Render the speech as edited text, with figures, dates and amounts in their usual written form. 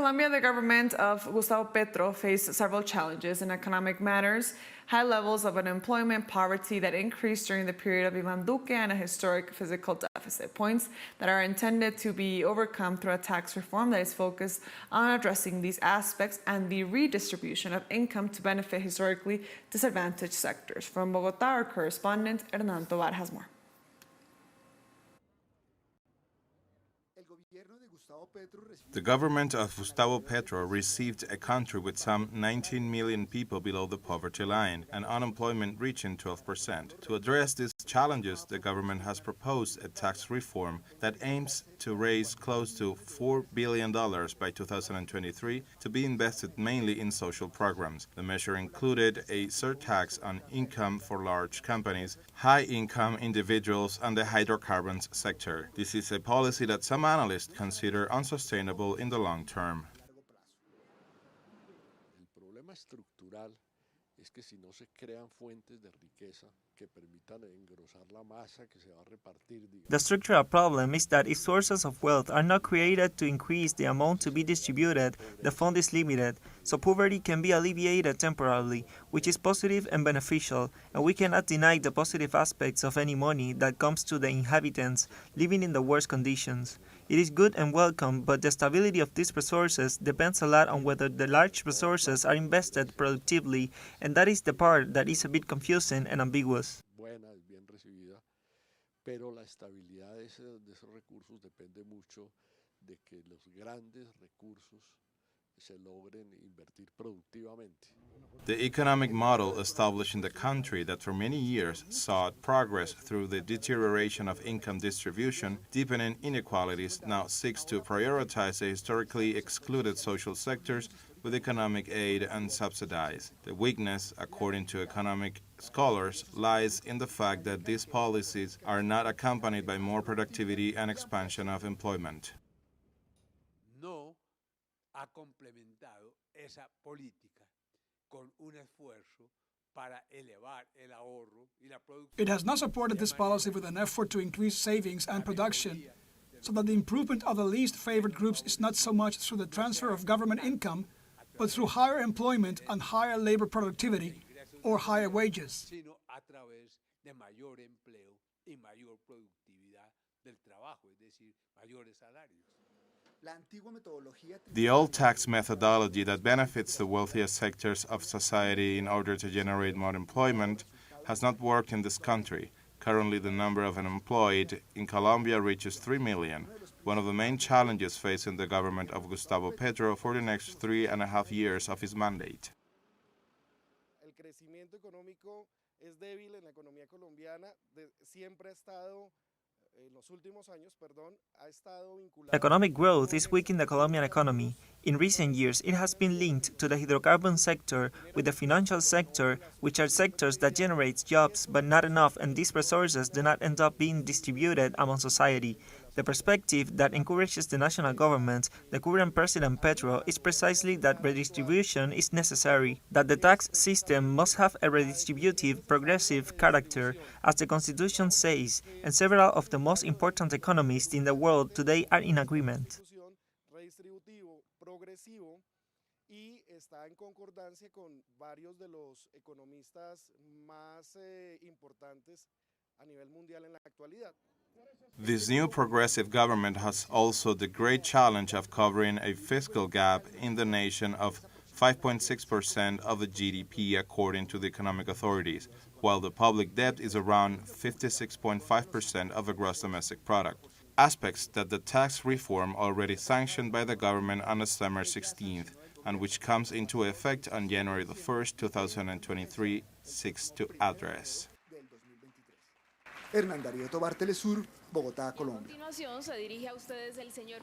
Colombia, the government of Gustavo Petro faced several challenges in economic matters, high levels of unemployment, poverty that increased during the period of Iván Duque, and a historic fiscal deficit, points that are intended to be overcome through a tax reform that is focused on addressing these aspects and the redistribution of income to benefit historically disadvantaged sectors. From Bogota, our correspondent Hernan Tobar has more. The government of Gustavo Petro received a country with some 19 million people below the poverty line and unemployment reaching 12%. To address these challenges, the government has proposed a tax reform that aims to raise close to $4 billion by 2023 to be invested mainly in social programs. The measure included a surtax on income for large companies, high-income individuals, and the hydrocarbons sector. This is a policy that some analysts consider unsustainable in the long term. Que si no se crean fuentes de riqueza que permitan engrosar la masa que se va a repartir. The structural problem is that if sources of wealth are not created to increase the amount to be distributed, the fund is limited, so poverty can be alleviated temporarily, which is positive and beneficial, and we cannot deny the positive aspects of any money that comes to the inhabitants living in the worst conditions. It is good and welcome, but the stability of these resources depends a lot on whether the large resources are invested productively, and that is the part that is a bit confusing and ambiguous. Buena, es bien recibida, pero la estabilidad de esos recursos depende mucho de que los grandes recursos se logren invertir productivamente. The economic model established in the country that for many years sought progress through the deterioration of income distribution, deepening inequalities, now seeks to prioritize the historically excluded social sectors with economic aid and subsidies. The weakness, according to economic scholars, lies in the fact that these policies are not accompanied by more productivity and expansion of employment. No ha complementado esa política con un esfuerzo para elevar el ahorro y la productividad. It has not supported this policy with an effort to increase savings and production, so that the improvement of the least favored groups is not so much through the transfer of government income, but through higher employment and higher labor productivity or higher wages. Sino a través de mayor empleo y mayor productividad del trabajo, es decir, mayores salarios. The old tax methodology that benefits the wealthiest sectors of society in order to generate more employment has not worked in this country. Currently, the number of unemployed in Colombia reaches 3 million, one of the main challenges facing the government of Gustavo Petro for the next 3.5 years of his mandate. El crecimiento económico es débil en la economía colombiana, siempre ha estado Economic growth is weak in the Colombian economy. In recent years, it has been linked to the hydrocarbon sector with the financial sector, which are sectors that generate jobs but not enough, and these resources do not end up being distributed among society. The perspective that encourages the national government, the current President Petro, is precisely that redistribution is necessary, that the tax system must have a redistributive, progressive character, as the Constitution says, and several of the most important economists in the world today are in agreement. Y está en concordancia con varios de los economistas más importantes a nivel mundial en la actualidad. This new progressive government has also the great challenge of covering a fiscal gap in the nation of 5.6% of the GDP according to the economic authorities, while the public debt is around 56.5% of the gross domestic product. Aspects that the tax reform already sanctioned by the government on December 16th and which comes into effect on January 1st, 2023, seeks to address. Hernan Tobar, teleSUR, Bogotá, Colombia. A continuación se dirige a ustedes el señor